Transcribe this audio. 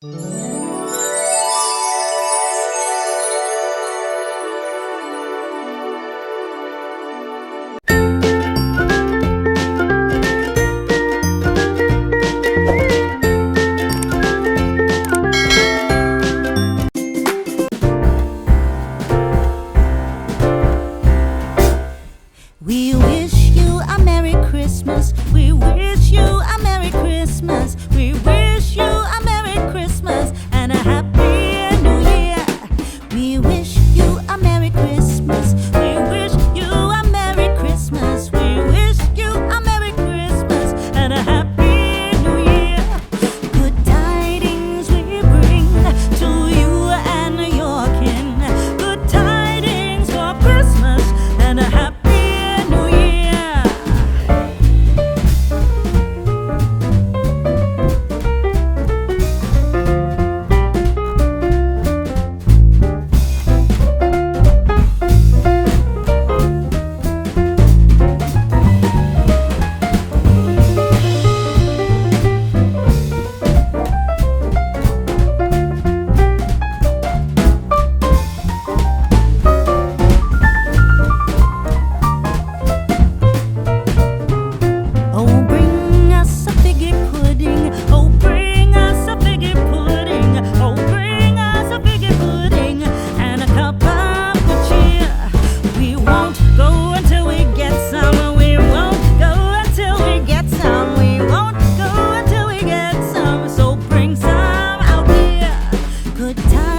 We wish you a Merry Christmas. We wish you a Merry Christmas. We wish you a Merry Christmas and a Happy New Year. We wish you a Merry Christmas. We wish you a Merry Christmas. We wish you a Merry Christmas and a Happy New Year. Good tidings we bring to you and your kin. Good tidings for Christmas and a Happy Good time.